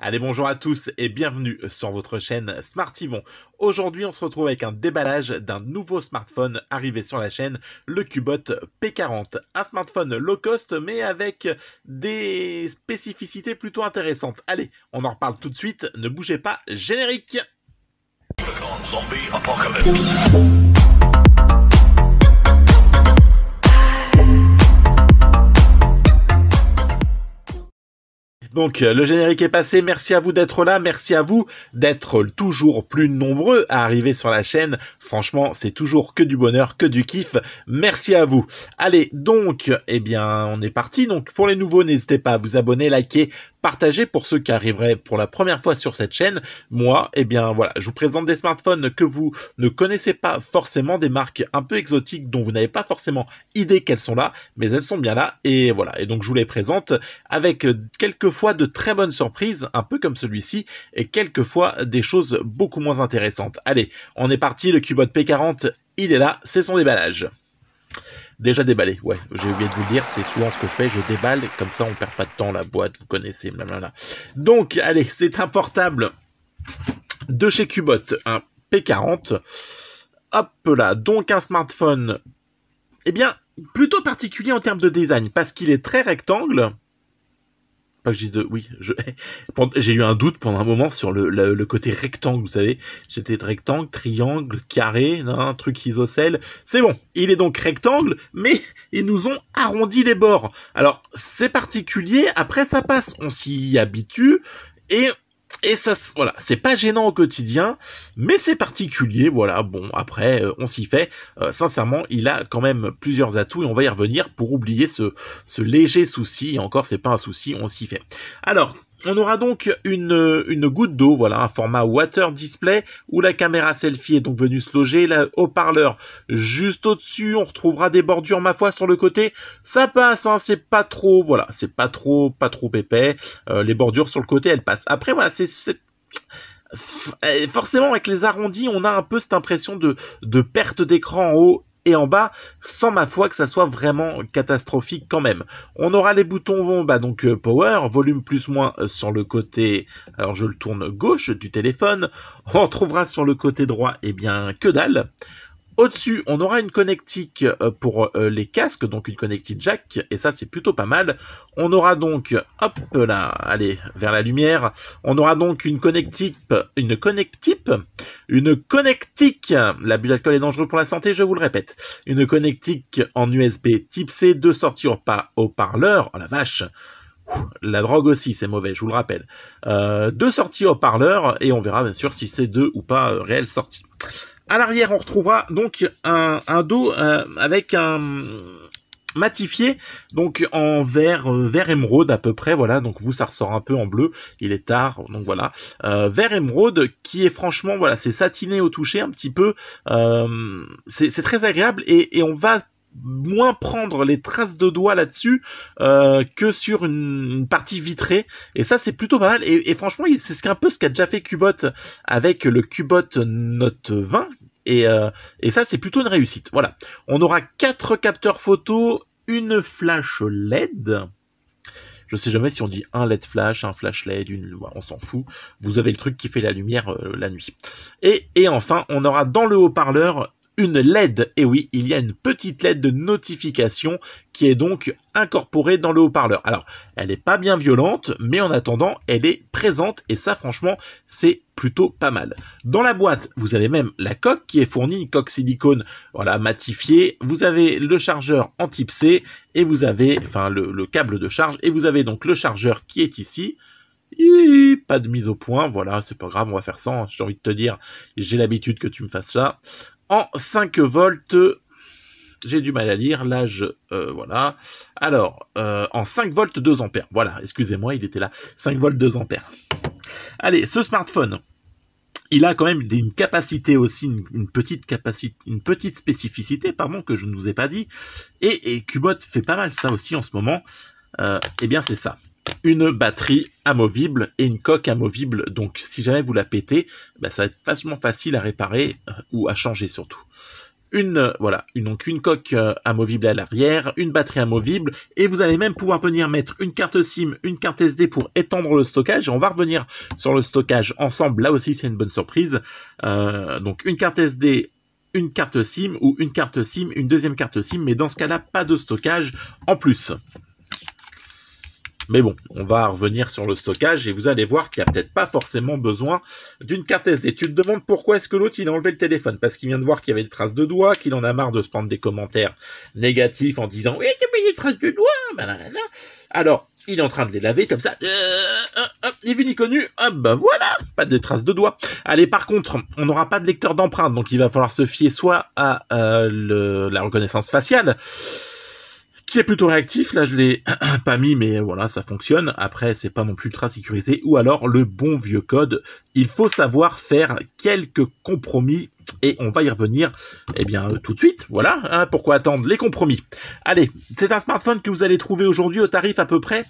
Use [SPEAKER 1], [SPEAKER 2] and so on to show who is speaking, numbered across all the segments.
[SPEAKER 1] Allez, bonjour à tous et bienvenue sur votre chaîne Smartivon. Aujourd'hui, on se retrouve avec un déballage d'un nouveau smartphone arrivé sur la chaîne, le Cubot P40. Un smartphone low cost, mais avec des spécificités plutôt intéressantes. Allez, on en reparle tout de suite. Ne bougez pas, générique!
[SPEAKER 2] Zombie apocalypse.
[SPEAKER 1] Donc le générique est passé, merci à vous d'être là, merci à vous d'être toujours plus nombreux à arriver sur la chaîne. Franchement, c'est toujours que du bonheur, que du kiff. Merci à vous. Allez, donc, eh bien, on est parti. Donc pour les nouveaux, n'hésitez pas à vous abonner, liker, partager pour ceux qui arriveraient pour la première fois sur cette chaîne. Moi, eh bien voilà, je vous présente des smartphones que vous ne connaissez pas forcément, des marques un peu exotiques dont vous n'avez pas forcément idée qu'elles sont là, mais elles sont bien là. Et voilà, et donc je vous les présente avec quelquefois de très bonnes surprises, un peu comme celui-ci, et quelquefois des choses beaucoup moins intéressantes. Allez, on est parti, le Cubot P40, il est là, c'est son déballage. Déjà déballé, ouais, j'ai oublié de vous le dire, c'est souvent ce que je fais, je déballe, comme ça on perd pas de temps, la boîte, vous connaissez, blablabla. Donc, allez, c'est un portable de chez Cubot, un P40, hop là, donc un smartphone, eh bien, plutôt particulier en termes de design, parce qu'il est très rectangle. Pas que je dise de... Oui, j'ai eu un doute pendant un moment sur le côté rectangle, vous savez. J'étais rectangle, triangle, carré, un truc isocèle. C'est bon, il est donc rectangle, mais ils nous ont arrondi les bords. Alors, c'est particulier, après ça passe, on s'y habitue, et ça, voilà, c'est pas gênant au quotidien, mais c'est particulier, voilà, bon, après, on s'y fait. Sincèrement, il a quand même plusieurs atouts, et on va y revenir pour oublier ce léger souci, et encore, c'est pas un souci, on s'y fait. Alors, on aura donc une goutte d'eau, voilà, un format water display, où la caméra selfie est donc venue se loger, le haut-parleur juste au-dessus, on retrouvera des bordures, ma foi, sur le côté, ça passe, hein, c'est pas trop, voilà, c'est pas trop épais, les bordures sur le côté, elles passent. Après, voilà, forcément, avec les arrondis, on a un peu cette impression de perte d'écran en haut et en bas, sans ma foi que ça soit vraiment catastrophique quand même. On aura les boutons donc power, volume plus moins sur le côté, alors je le tourne gauche du téléphone. On trouvera sur le côté droit, eh bien, que dalle. Au-dessus, on aura une connectique pour les casques, donc une connectique jack, et ça c'est plutôt pas mal. On aura donc, hop là, allez, vers la lumière, on aura donc une connectique, l'abus d'alcool est dangereux pour la santé, je vous le répète, une connectique en USB type C, deux sorties haut-parleur, oh la vache, la drogue aussi, c'est mauvais, je vous le rappelle. Deux sorties haut-parleur, et on verra bien sûr si c'est deux ou pas réelles sorties. À l'arrière, on retrouvera donc un dos avec un matifié, donc en vert émeraude à peu près, voilà, donc vous ça ressort un peu en bleu, il est tard, donc voilà, vert émeraude qui est franchement, voilà, c'est satiné au toucher un petit peu, c'est très agréable et on va moins prendre les traces de doigts là-dessus que sur une partie vitrée, et ça c'est plutôt pas mal, et franchement c'est un peu ce qu'a déjà fait Cubot avec le Cubot Note 20, et ça c'est plutôt une réussite. Voilà, on aura 4 capteurs photo, une flash LED. Je sais jamais si on dit un LED flash, un flash LED, on s'en fout. Vous avez le truc qui fait la lumière la nuit. Et enfin, on aura dans le haut-parleur une LED, et oui, il y a une petite LED de notification qui est donc incorporée dans le haut-parleur. Alors, elle n'est pas bien violente, mais en attendant, elle est présente, et ça, franchement, c'est plutôt pas mal. Dans la boîte, vous avez même la coque qui est fournie, une coque silicone, voilà, matifiée. Vous avez le chargeur en type C, et vous avez, enfin, le câble de charge, et vous avez donc le chargeur qui est ici. Pas de mise au point, voilà, c'est pas grave, on va faire ça, hein. J'ai envie de te dire, j'ai l'habitude que tu me fasses ça. En 5 volts, j'ai du mal à lire, là voilà. Alors, en 5 volts 2 ampères, voilà, excusez-moi, il était là, 5 volts 2 ampères. Allez, ce smartphone, il a quand même une capacité aussi, une petite spécificité, pardon, que je ne vous ai pas dit, et Cubot fait pas mal ça aussi en ce moment, eh bien c'est ça. Une batterie amovible et une coque amovible, donc si jamais vous la pétez, bah, ça va être facilement facile à réparer ou à changer surtout. donc une coque amovible à l'arrière, une batterie amovible, et vous allez même pouvoir venir mettre une carte SIM, une carte SD pour étendre le stockage. Et on va revenir sur le stockage ensemble, là aussi c'est une bonne surprise. Donc une carte SD, une carte SIM, ou une carte SIM, une deuxième carte SIM, mais dans ce cas-là, pas de stockage en plus. Mais bon, on va revenir sur le stockage et vous allez voir qu'il n'y a peut-être pas forcément besoin d'une carte SD. Tu te demandes pourquoi est-ce que l'autre il a enlevé le téléphone? Parce qu'il vient de voir qu'il y avait des traces de doigts, qu'il en a marre de se prendre des commentaires négatifs en disant « Oui, il y a des traces de doigts !» Alors, il est en train de les laver comme ça. Ni vu ni connu. Voilà, pas de traces de doigts. Allez, par contre, on n'aura pas de lecteur d'empreintes, donc il va falloir se fier soit à la reconnaissance faciale, qui est plutôt réactif. Là, je l'ai pas mis, mais voilà, ça fonctionne. Après, c'est pas non plus ultra sécurisé. Ou alors, le bon vieux code. Il faut savoir faire quelques compromis. Et on va y revenir, eh bien, tout de suite. Voilà, hein, pourquoi attendre les compromis. Allez, c'est un smartphone que vous allez trouver aujourd'hui au tarif à peu près...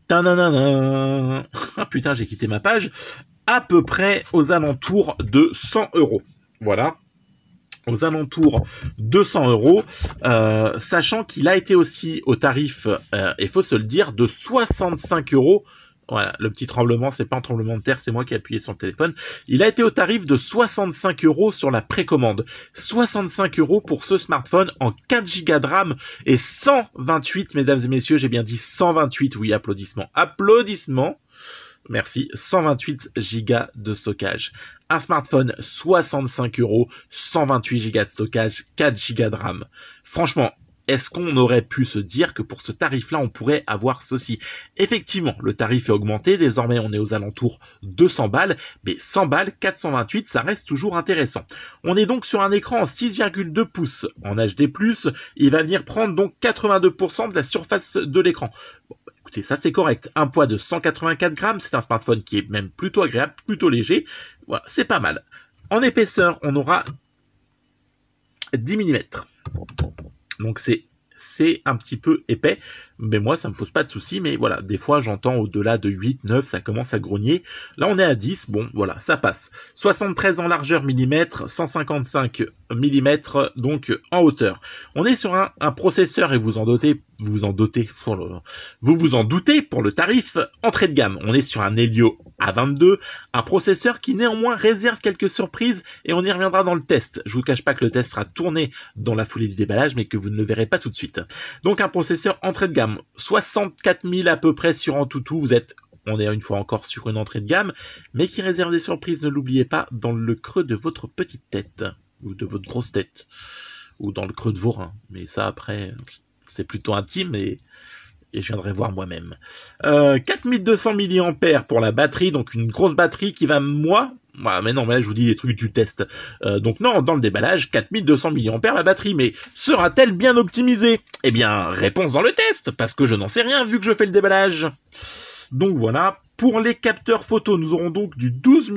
[SPEAKER 1] Ah putain, j'ai quitté ma page. À peu près aux alentours de 100 €. Voilà. Aux alentours de 100 €, sachant qu'il a été aussi au tarif, il faut se le dire, de 65 €. Voilà, le petit tremblement, c'est pas un tremblement de terre, c'est moi qui ai appuyé sur le téléphone. Il a été au tarif de 65 € sur la précommande. 65 € pour ce smartphone en 4 Go de RAM et 128, mesdames et messieurs, j'ai bien dit 128, oui, applaudissements. Applaudissements. Merci, 128 Go de stockage. Un smartphone, 65 €, 128 Go de stockage, 4 Go de RAM. Franchement, est-ce qu'on aurait pu se dire que pour ce tarif-là, on pourrait avoir ceci? Effectivement, le tarif est augmenté. Désormais, on est aux alentours de 100 balles. Mais 100 balles, 428, ça reste toujours intéressant. On est donc sur un écran en 6,2 pouces en HD+. Il va venir prendre donc 82% de la surface de l'écran. Bon, écoutez, ça c'est correct. Un poids de 184 grammes, c'est un smartphone qui est même plutôt agréable, plutôt léger. Voilà, c'est pas mal. En épaisseur, on aura 10 mm. Donc c'est un petit peu épais, mais moi ça me pose pas de soucis. Mais voilà, des fois j'entends au-delà de 8, 9, ça commence à grogner. Là on est à 10, bon voilà, ça passe. 73 en largeur millimètre, 155 mm donc en hauteur. On est sur un processeur, et vous vous en doutez pour le tarif entrée de gamme. On est sur un Helio A22, un processeur qui néanmoins réserve quelques surprises, et on y reviendra dans le test. Je vous cache pas que le test sera tourné dans la foulée du déballage, mais que vous ne le verrez pas tout de suite. Donc un processeur entrée de gamme, 64 000 à peu près sur Antutu. On est une fois encore sur une entrée de gamme, mais qui réserve des surprises, ne l'oubliez pas, dans le creux de votre petite tête, ou de votre grosse tête, ou dans le creux de vos reins. Mais ça après, c'est plutôt intime, et je viendrai voir moi-même. 4200 mAh pour la batterie, donc une grosse batterie qui va, mais non, mais là je vous dis les trucs du test. Donc non, dans le déballage, 4200 mAh la batterie, mais sera-t-elle bien optimisée? Eh bien, réponse dans le test, parce que je n'en sais rien vu que je fais le déballage. Donc voilà, pour les capteurs photo, nous aurons donc du 12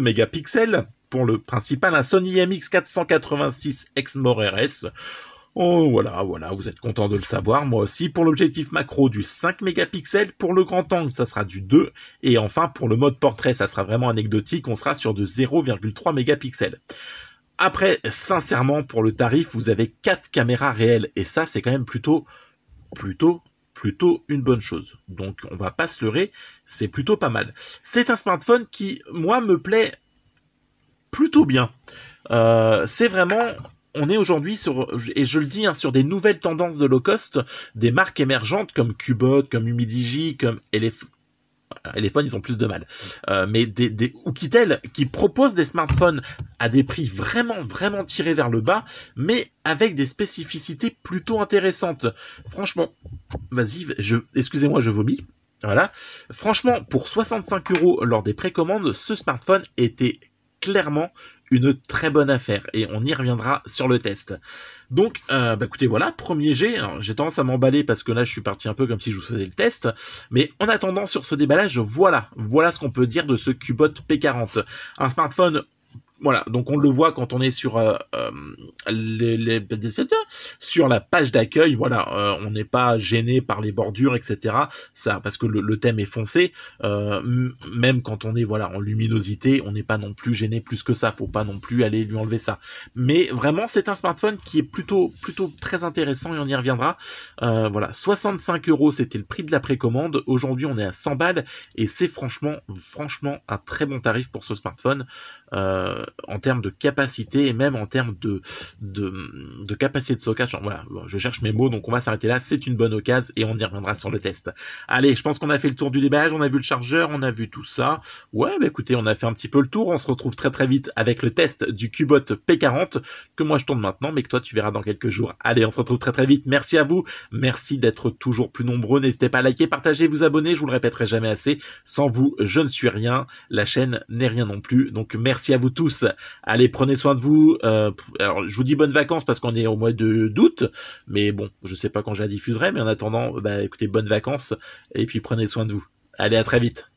[SPEAKER 1] mégapixels pour le principal, un Sony IMX486 Exmor RS. Oh, voilà, vous êtes content de le savoir, moi aussi. Pour l'objectif macro, du 5 mégapixels. Pour le grand angle, ça sera du 2. Et enfin, pour le mode portrait, ça sera vraiment anecdotique, on sera sur de 0,3 mégapixels. Après, sincèrement, pour le tarif, vous avez 4 caméras réelles. Et ça, c'est quand même plutôt une bonne chose. Donc, on va pas se leurrer, c'est plutôt pas mal. C'est un smartphone qui, moi, me plaît plutôt bien. C'est vraiment... On est aujourd'hui sur, et je le dis, sur des nouvelles tendances de low cost, des marques émergentes comme Cubot, comme Humidigi, comme Elephone, ils ont plus de mal. Mais des Oukitel qui proposent des smartphones à des prix vraiment tirés vers le bas, mais avec des spécificités plutôt intéressantes. Franchement, vas-y, excusez-moi, je vomis. Voilà. Franchement, pour 65 € lors des précommandes, ce smartphone était clairement une très bonne affaire, et on y reviendra sur le test. Donc, écoutez, voilà, premier jet. J'ai tendance à m'emballer parce que là, je suis parti un peu comme si je vous faisais le test. Mais en attendant, sur ce déballage, voilà ce qu'on peut dire de ce Cubot P40. Un smartphone Voilà, donc on le voit quand on est sur sur la page d'accueil. Voilà, on n'est pas gêné par les bordures, etc. Ça, parce que le thème est foncé. Même quand on est voilà en luminosité, on n'est pas non plus gêné plus que ça. Faut pas non plus aller lui enlever ça. Mais vraiment, c'est un smartphone qui est plutôt très intéressant et on y reviendra. Voilà, 65 €, c'était le prix de la précommande. Aujourd'hui, on est à 100 balles et c'est franchement un très bon tarif pour ce smartphone. En termes de capacité et même en termes de capacité de stockage. Voilà, je cherche mes mots, donc on va s'arrêter là. C'est une bonne occasion et on y reviendra sur le test. Allez, je pense qu'on a fait le tour du déballage, on a vu le chargeur, on a vu tout ça. Ouais, bah écoutez, on a fait un petit peu le tour. On se retrouve très vite avec le test du Cubot P40 que moi je tourne maintenant, mais que toi tu verras dans quelques jours. Allez, on se retrouve très vite. Merci à vous, merci d'être toujours plus nombreux. N'hésitez pas à liker, partager, vous abonner. Je vous le répéterai jamais assez. Sans vous, je ne suis rien. La chaîne n'est rien non plus. Donc merci à vous tous. Allez, prenez soin de vous. Alors, je vous dis bonnes vacances parce qu'on est au mois d'août, mais bon, je sais pas quand je la diffuserai, mais en attendant, bah écoutez, bonnes vacances et puis prenez soin de vous. Allez, à très vite.